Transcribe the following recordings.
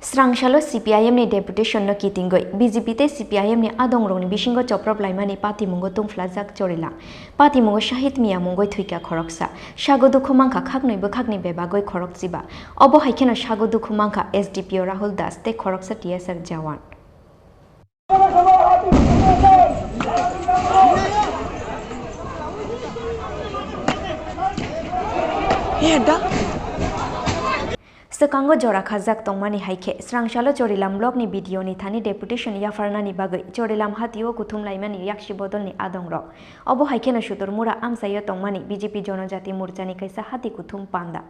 Srangshalo CPIM ni deputation no kitingoi BJP te CPIM ni adongrong ni bisingo choprop laimani pati mungo tungflajak chorila pati mungo shahid miya mungoi thuika khoroksa shagodu khumangkha khaknoi bokhakni bebagoi khorokjiba obo haikeno shagodu khumangkha SDPO Rahul Das te khoroksa TSR Jawan Sekango jora khajak tongmani haike Srangshalo Chorilam blog ni video ni thani deputation yafarna ni bagai Chorilam hatio kuthum laimani yakshi bodol ni adongro obo haike no shutur mura amsayo tongmani BJP Jonojati Morcha ni kaisa hati kuthum panda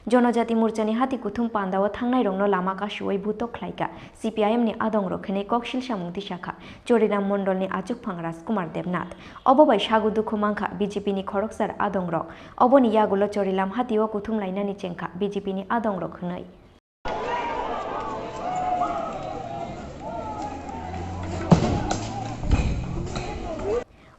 Jonojati Morcha ni hati kuthum panda o thangnai rongno lama ka shuai buto khlaika CPIM ni adongro khene kokshil samungti shakha Chorilam mondol ni achuk phangras Kumar Devnath obo bai shagudu khumangkha BJP ni khoroksar adongro obo ni yagulo Chorilam hatio kuthum lainani chengkha BJP ni adongro khnai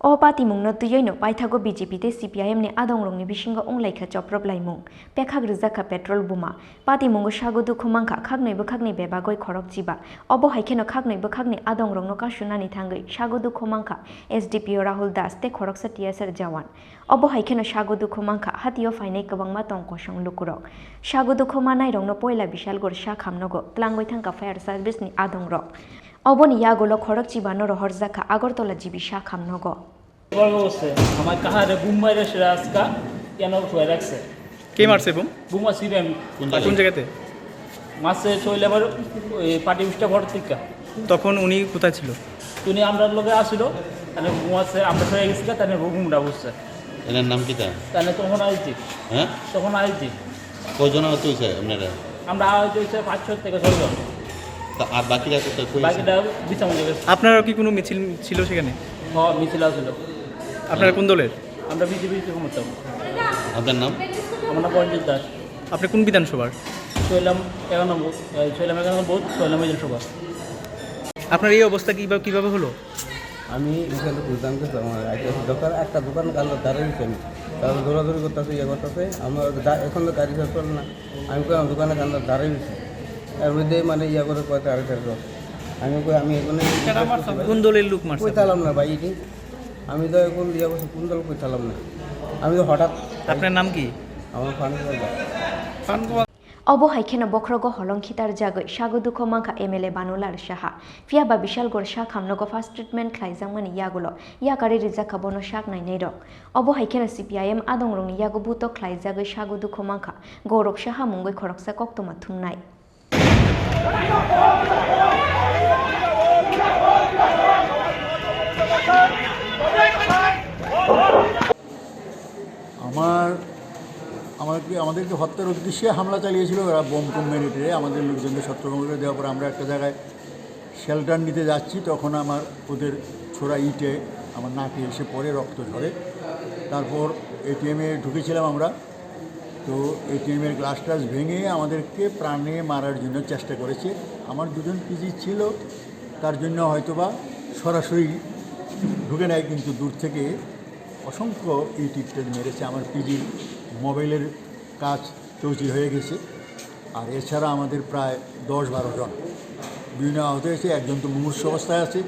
O pati mungno tuyoino paithago BJP te CPIM ni adongrong ni bisingo onglaikha choprop laimung pekhak rijaka petrol buma pati mungo shagodu khumangkha khagnoi bokhakni bebagoi khorok jiba obo haikeno khagnoi bokhakni adongrong no kashunani thangai shagodu khumangkha SDPO Rahul Das te khoroksa TSR Jawan obo haikeno shagodu khumangkha hatio fainai kwbangma tongko song lukurok shagodu khumanai rongno poila bishalgor sha khamnogo tlangoi thangka fire service ni adongrok oboni yagolo khorok chibano rohorjaka Agartala jibi sha khamnogo আমার কাহারে broom মাইরে সেরা আজকা কেন শুয়ে রাখছে কে মারছে boom boom আসিবে আমি কোন জায়গাতে মাসে চলে আবার ওই পার্টি উষ্টা ভর থেকে তখন উনি কোথায় ছিল উনি আমরা লগে আসিল তাহলে বুম আছে আমরা হয়ে গেছি তাহলে বুমটা বসছে এনার নাম কি তাহলে তখন আইছি হ্যাঁ তখন আইছি কজন আহত হয়েছে আপনারা আমরা আইছি হচ্ছে 5-6 থেকে 6 জন আর বাকিরা কোথায় কই বাকিটা বিছামনে গেছে আপনারা কি কোনো মিছিল ছিল সেখানে হ্যাঁ মিছিল আসিল আপনারা কোন দলের আমরা বিজেপি সমর্থক আপনার নাম আমার নাম পঞ্জিত দাস আপনি কোন বিধানসভার শৈলাম 11 বুথ শৈলাম বিধানসভা আপনার এই অবস্থা কিভাবে হলো আমি এখানে বুঝতাম যে আমার একটা দোকান কালো দাঁড়িয়েছি আমি তারপর দৌড়াদৌড়ি করতেছে ইয়ে করতেছে আমার এখন তো গাড়ি শেষ করলো না আমি কই আমার দোকানে কালো দাঁড়িয়েছি এর মধ্যে মানে ইয়ে করে কয়েকটা আরেকটা আমি কই আমি এখানে কোন দলের লোক মারছে কইতালাম না ভাই এটি আমি তো এখন ইয়ে করছি কোন দল কইতালাম না আমি তো হঠাৎ আপনার নাম কি আমার fun obo haikeno bokrogo holongkhitar jagoi shagodu khomangkha MLA Banular Saha fiaba bishalgor sha khamnogo first treatment khlaijangmani yagulo yakari rijaka bono shak nainai rok obo haikeno CPIM adongrongni yago buto khlaijagoi shagodu khomangkha Gaurav Saha mungoi khoroksa koktoma thumnai আমাদেরকে হত্যার উদ্দেশ্যে হামলা চালিয়েছিল ওরা bomb কমিউনিটিতে আমাদের লোকজনকে সতর্ক করে দেওয়ার পর আমরা একটা জায়গায় শেল্টার নিতে যাচ্ছি তখন আমার ওদের ছোড়া ইটে আমার নাকে এসে পড়ে রক্ত ঝরে তারপর এটিএমে ঢুকেছিলাম আমরা তো এটিএমের গ্লাস টাস ভেঙে আমাদেরকে প্রাণে মারার জন্য চেষ্টা করেছে আমার দুজন পিজি ছিল তার জন্য হয়তোবা সরাসরি ঢুকে নেয় কিন্তু দূর থেকে অসংখ্য ইট মেরেছে আমার পিজির মোবাইলের কাজ চৌচির হয়ে গেছে আর এছাড়া আমাদের প্রায় 10-12 জন বিভিন্ন আহত হয়েছে একজন তো মুমূর্ষ অবস্থায় আছে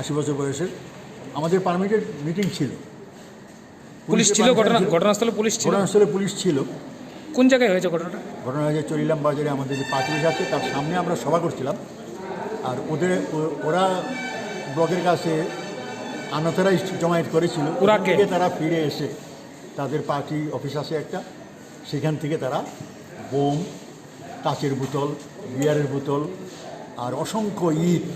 80 বছর বয়সের আমাদের পারমিটেড মিটিং ছিল পুলিশ ছিল ঘটনাস্থলে পুলিশ ছিল কোন জায়গায় হয়েছে ঘটনা হয়েছে চরিলাম বাজারে আমাদের যে পাঁচুরিশ আছে তার সামনে আমরা সভা করছিলাম আর ওরা ব্লকের কাছে আনঅথরাইজড জমায়েত করেছিল তারা ফিরে এসে তাদের পার্টি অফিস আছে একটা সেখান থেকে তারা বোম কাচের বোতল বিয়ারের বোতল আর অসংখ্য ইট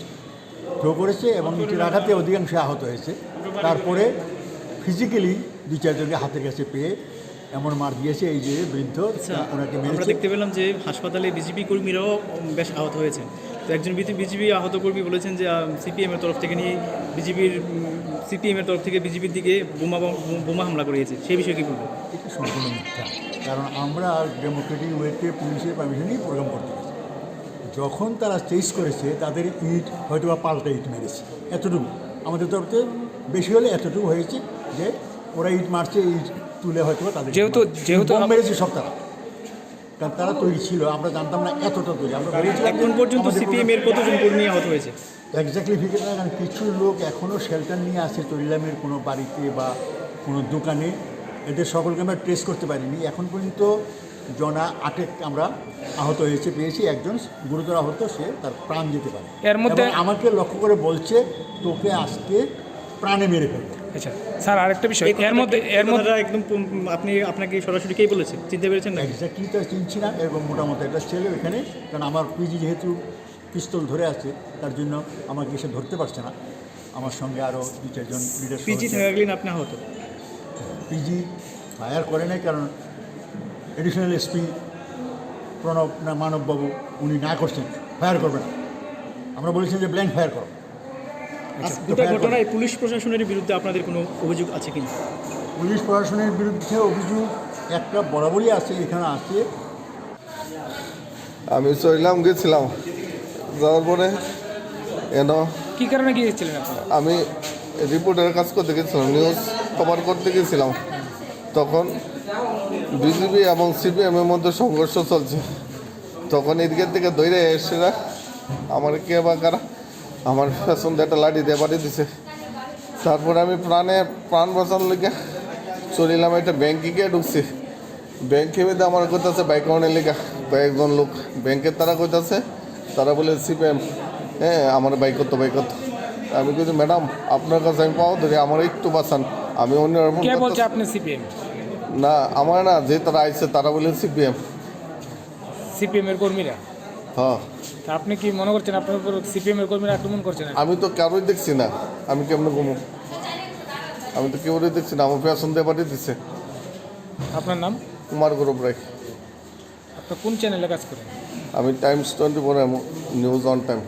থ্রো করেছে এবং ইটের আঘাতে অধিকাংশ আহত হয়েছে তারপরে ফিজিক্যালি 2-4 জনকে হাতের কাছে পেয়ে এমন মার দিয়েছে এই যে বৃদ্ধ ওনাকে আমরা দেখতে পেলাম যে হাসপাতালে বিজেপি কর্মীরাও বেশ আহত হয়েছে তো একজন বিজেপি আহত কর্মী বলেছেন যে সিপিএমের তরফ থেকে বিজেপির দিকে বোমা হামলা করিয়েছে সেই বিষয়ে কী বলবো এটা সম্পূর্ণ মিথ্যা কারণ আমরা ডেমোক্রেটিক ওয়েতে পুলিশের পারমিশনেই প্রোগ্রাম করতে গেছি যখন তারা চেস করেছে তাদের ইট হয়তো বা পাল্টা ইট মেরেছে এতটুকু আমাদের তরফ থেকে বেশি হলে এতটুকু হয়েছে যে ওরা ইট মারছে ইট তুলে হয়তো তাদের যেহেতু মেরেছে সব তারা কারণ তারা তৈরি ছিল, আমরা জানতাম না এতটা তৈরি। আমরা বলেছিলাম এখন পর্যন্ত আমাদের সিপিএম এর কতজন কর্মী আহত হয়েছে? এক্স্যাক্টলি ফিগার না, কারণ কিছু লোক এখনও শেল্টার নিয়ে আসে তরিলামের কোনো বাড়িতে বা কোনো দোকানে। এদের সকলকে আমরা ট্রেস করতে পারিনি এখন পর্যন্ত। জনা 8 আমরা আহত হয়েছে পেয়েছি, একজন গুরুতর আহত, সে তার প্রাণ যেতে পারে। এর মধ্যে এবং আমাকে লক্ষ্য করে বলছে তোকে আজকে প্রাণে মেরে ফেলবে। আচ্ছা স্যার, আরেকটা বিষয়, এর মধ্যে কথাটা একদম আপনাকে সরাসরি কে বলেছে, চিনতে পেরেছেন না? এক্স্যাক্টলি তো চিনছি না, এরকম মোটামুটি একটা ছেলে এখানে, কারণ আমার পিজি যেহেতু পিস্তল ধরে আছে তার জন্য আমাকে এসে ধরতে পারছে না। আমার সঙ্গে আরও 2-4 জন লিডার। পিজি থাকাকালীন আপনি আহত? পিজি ফায়ার করে নাই, কারণ এডিশনাল এসপি প্রণব না মানববাবু উনি না করছেন ফায়ার করবে না। আমরা বলেছি যে ব্ল্যাঙ্ক ফায়ার করো। দুটো ঘটনায় পুলিশ প্রশাসনের বিরুদ্ধে আপনাদের কোনো অভিযোগ আছে কিনা? পুলিশ প্রশাসনের বিরুদ্ধে অভিযোগ একটা বরাবরই আছে, এখানে আছে। আমি চইলাম গেছিলাম, যাওয়ার পরে কি কারণে গিয়েছিলেন আপনারা? আমি রিপোর্টের কাজ করতে গেছিলাম, নিউজ কভার করতে গেছিলাম। তখন বিজেপি এবং সিপিএমের মধ্যে সংঘর্ষ চলছে। তখন এদিকের থেকে দৌড়ে এসেরা আমার কে বা কারা আমার পেছন দিয়ে একটা লাঠি দিয়ে বাড়ি দিছে। তারপরে আমি প্রাণ বাঁচানোর লেগে চলিলাম, একটা ব্যাংকে গিয়ে ঢুকছি। ব্যাংকে মধ্যে আমার কইতাছে বাইকনের লেগা কয়েকজন লোক ব্যাংকের তারা কইতাছে, তারা বলে সিপিএম, হ্যাঁ আমার বাইক করতো। আমি কিন্তু ম্যাডাম আপনার কাছে আমি পাওয়া ধরি, আমার একটু বাঁচান। আমি অন্য কে বলছে আপনি সিপিএম? না আমার না, যে তারা আইছে তারা বলে সিপিএম। সিপিএম এর কর্মীরা? হ্যাঁ। তা আপনি কি মনে করছেন আপনার উপর সিপিএম এর কর্মীরা আক্রমণ করছেন? আমি তো কারোই দেখছি না, আমি কেমনে ঘুমো? আমি তো কেউই দেখছি না, আমার পেছন দিয়ে পাঠিয়ে দিচ্ছে। আপনার নাম? কুমার গৌরব রায়। আপনি কোন চ্যানেলে কাজ করেন? আমি টাইমস 24 নিউজ অন টাইম।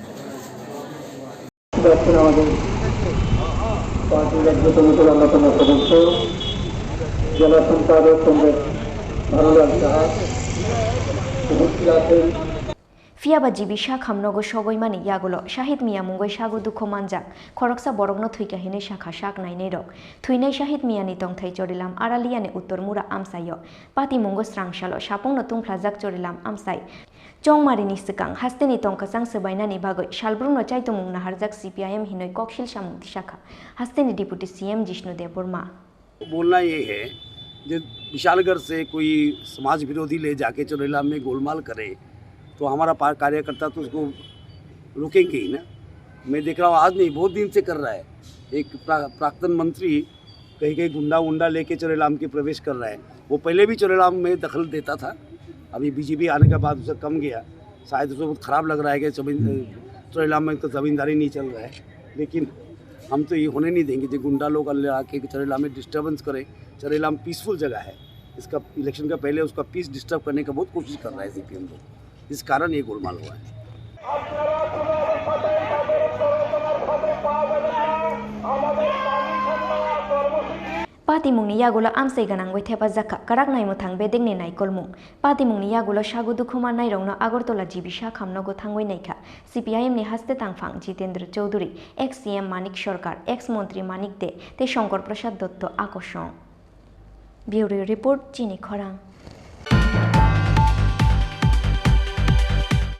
আমাদের পার্টির একজন অন্যতম সদস্য জেলা সম্পাদক কংগ্রেস ভানুলাল সাহা উপস্থিত আছেন। ফিয়াবা জিবি শাহ খামনগো সগৈমানি ইয়াগুলো শাহিদ মিয়া মুঙ্গই সাগু দুঃখ মানজাক খরকসা বরগ্ন থুইকাহিনী শাখা শাক নাইনে রক থুইনাই শাহিদ মিয়ানি তংথাই চরিলাম আরালিয়ানে উত্তর মুরা আমসাইয় পাতি মুঙ্গো স্রাংশালো সাপংনো তুংফ্লাজাক চরিলাম আমসাই চংমারিনি সিকাং হাস্তেনি তংকাচাং সবাইনানি বাগৈ শালব্রুনো চাইতমুং নাহারজাক সিপিআইএम हिनोय कौशल सामुंती शाखा हस्तेनी डिप्टी सीएम जिष्णुदेव वर्मा। बोलना ये है जो विशालगढ़ से कोई समाज विरोधी ले जाके चोरेला में गोलमाल करे तो हमारा कार्यकर्ता तो उसको रुकेंगे ही ना। मैं देख रहा हूँ आज नहीं बहुत दिन से कर रहा है। एक प्राक्तन मंत्री कहीं कहीं गुंडा लेके चोरेलाम के प्रवेश कर रहा है। वो पहले भी चोरेलाम में दखल देता था, अभी बीजेपी आने के बाद उसे कम गया। शायद उसे बहुत ख़राब लग रहा है कि चोरेलाम में तो ज़मींदारी नहीं चल रहा है। लेकिन हम तो ये होने नहीं देंगे जो गुंडा लोग आके चोरेलाम में डिस्टर्बेंस करे। चोरेलाम पीसफुल जगह है, इसका इलेक्शन का पहले उसका पीस डिस्टर्ब करने का बहुत कोशिश कर रहा है सीपीएम को, इस कारण ये गोलमाल हुआ है। पातिमुंगनी यागुलो आमसै गनां वैथेपा जाखा काराक नाइमो थांग बेदेंगनि नाइकलमुं पातिमुंगनी यागुलो सागु दुखुमा नाइरंनो आगरतला जिबिसा खामनगो थांगै नाइखा सीपीआईएम नि हास्ते तांफां जितेंद्र चौधुरी एक्स सीएम मानिक सरकार एक्स मंत्री मानिक दे ते शंकर प्रसाद दत्त आकर्षण। ब्यूरो रिपोर्ट चिनी खरां।